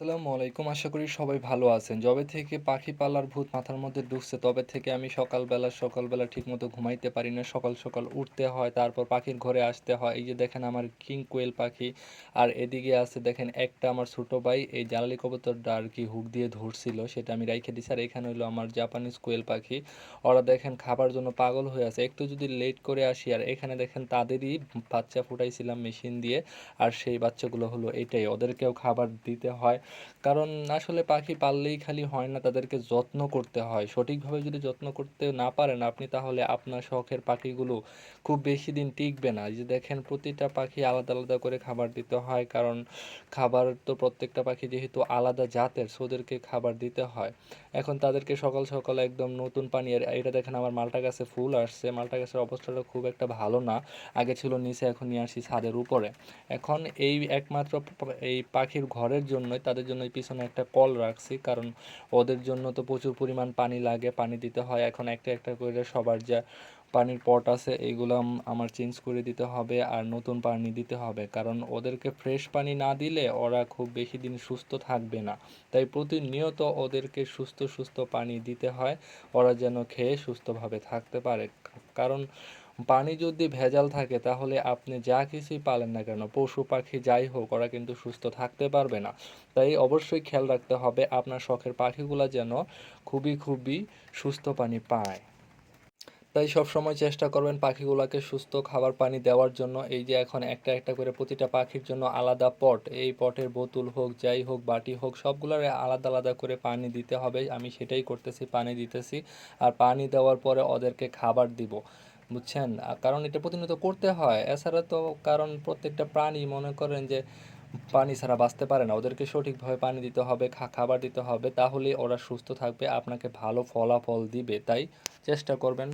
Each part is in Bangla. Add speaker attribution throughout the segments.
Speaker 1: আসসালামু আলাইকুম। আশা করি সবাই ভালো আছেন। যবে থেকে পাখি পালার ভূত মাথার মধ্যে ঢুকছে তবে থেকে আমি সকালবেলা ঠিকমতো ঘুমাইতে পারি না। সকাল উঠতে হয়, তারপর পাখির ঘরে আসতে হয়। এই যে দেখেন আমার কিং কোয়েল পাখি, আর এদিকে আছে দেখেন একটা আমার ছোট ভাই এই জালালি কবুতরটা আর কি হুক দিয়ে ধরছিল, সেটা আমি রাইখে দিছি। আর এখানে হলো আমার জাপানিজ কোয়েল পাখি। ওরা দেখেন খাবার জন্য পাগল হয়ে আছে। একটু যদি লেট করে আসি, আর এখানে দেখেন তাদেরই বাচ্চা ফুটাইছিলাম মেশিন দিয়ে। আর সেই বাচ্চাগুলো হলো এটাই, ওদেরকেও খাবার দিতে হয়। কারণ আসলে পাখি পাললেই খালি হয় না, তাদেরকে যত্ন করতে হয়। সঠিকভাবে যদি যত্ন করতে না পারেন আপনি, তাহলে আপনার শখের পাখিগুলো খুব বেশি দিন টিকবে না। এই যে দেখেন প্রতিটা পাখি আলাদা করে খাবার দিতে হয়, কারণ খাবার তো প্রত্যেকটা পাখি যেহেতু আলাদা জাতের, সো ওদেরকে খাবার দিতে হয়। এখন তাদেরকে সকাল একদম নতুন পানি, আর এটা দেখেন আমার মালটা গাছে ফুল আসছে। মালটা গাছের অবস্থাটা খুব একটা ভালো না, আগে ছিল নিচে, এখন নিয়ে আসি ছাদের উপরে। এখন এই একমাত্র এই পাখির ঘরের জন্যই, তাদের জন্য পিছনে একটা কল রাখছি, কারণ ওদের জন্য তো প্রচুর পরিমাণ পানি লাগে, পানি দিতে হয়। এখন একটা করে সবার যা পানির পট আছে এইগুলো আমার চেঞ্জ করে দিতে হবে, আর নতুন পানি দিতে হবে, কারণ ওদেরকে ফ্রেশ পানি না দিলে ওরা খুব বেশি দিন সুস্থ থাকবে না। তাই প্রতিনিয়ত ওদেরকে সুস্থ পানি দিতে হয়, ওরা যেন খেয়ে সুস্থভাবে থাকতে পারে। কারণ পানি যদি ভেজাল থাকে তাহলে আপনি যা কিছুই পালেন না কেন, পশু পাখি যাই হোক, ওরা কিন্তু সুস্থ থাকতে পারবে না। তাই অবশ্যই খেয়াল রাখতে হবে আপনার শখের পাখিগুলো যেন খুবই সুস্থ পানি পায়। তাই সবসময় চেষ্টা করবেন পাখিগুলোকে সুস্থ খাবার পানি দেওয়ার জন্য। এই যে এখন একটা করে প্রতিটা পাখির জন্য আলাদা পট, এই পটের বোতল হোক, যাই হোক, বাটি হোক, সবগুলোর আলাদা করে পানি দিতে হবে। আমি সেটাই করতেছি, পানি দিতেছি। আর পানি দেওয়ার পরে ওদেরকে খাবার দিব, বুঝছেন? কারণ এটা প্রতিনিয়ত করতে হয়, এছাড়া তো, কারণ প্রত্যেকটা প্রাণী মনে করেন যে পানি ছাড়া বাঁচতে পারে না। ওদেরকে সঠিকভাবে পানি দিতে হবে, খাবার দিতে হবে, তাহলে ওরা সুস্থ থাকবে, আপনাকে ভালো ফলাফল দিবে। তাই চেষ্টা করবেন।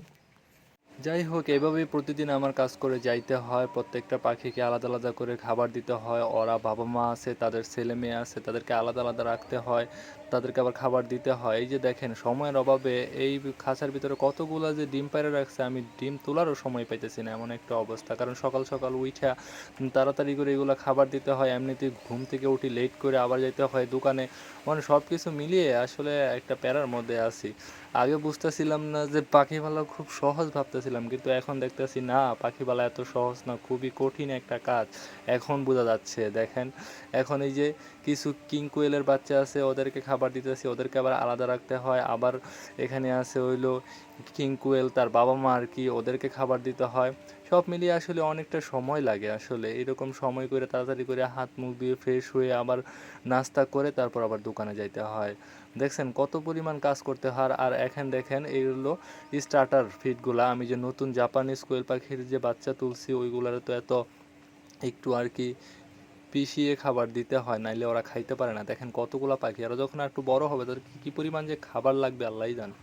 Speaker 1: যাই হোক, এভাবেই প্রতিদিন আমার কাজ করে যাইতে হয়। প্রত্যেকটা পাখিকে আলাদা করে খাবার দিতে হয়। ওরা বাবা মা আছে, তাদের ছেলে মেয়ে আছে, তাদেরকে আলাদা রাখতে হয়, তাদেরকে আবার খাবার দিতে হয়। এই যে দেখেন সময়ের অভাবে এই খাঁচার ভিতরে কতগুলা যে ডিম পাড়ে রাখছে, আমি ডিম তোলারও সময় পাইতেছি না, এমন একটা অবস্থা। কারণ সকাল উঠা তাড়াতাড়ি করে এগুলো খাবার দিতে হয়, এমনিতেই ঘুম থেকে উঠি লেট করে, আবার যেতে হয় দোকানে। মানে সব কিছু মিলিয়ে আসলে একটা প্যারার মধ্যে আছি। আগে বুঝতেছিলাম না যে পাখি পালা খুব সহজ ভাবতেছিলাম, কিন্তু এখন দেখতেছি না, পাখি পালা এত সহজ না, খুবই কঠিন একটা কাজ। এখন বোঝা যাচ্ছে। দেখেন এখন এই যে কিছু কিং কোয়েলের বাচ্চা আছে, ওদেরকে খাবার দিতেছি, ওদেরকে আবার আলাদা রাখতে হয়। আবার এখানে আছে হইলো কিং কোয়েল, তার বাবা মা আর কি, ওদেরকে খাবার দিতে হয়। সব মিলিয়ে আসলে অনেকটা সময় লাগে। আসলে এরকম সময় করে তাড়াতাড়ি করে হাত মুখ দিয়ে ফ্রেশ হয়ে আবার নাস্তা করে তারপর আবার দোকানে যাইতে হয়। দেখছেন কত পরিমাণ কাজ করতে হয়। আর এখন দেখেন এইগুলো স্টার্টার ফিডগুলা, আমি যে নতুন জাপানিজ কোয়েল পাখির যে বাচ্চা তুলছি ওইগুলার তো এত একটু আর কি পিষিয়ে খাবার দিতে হয়, নাইলে ওরা খাইতে পারে না। দেখেন কতগুলা পাখি, আর যখন একটু বড় হবে তাদের কি পরিমাণ যে খাবার লাগবে আল্লাহই জানে।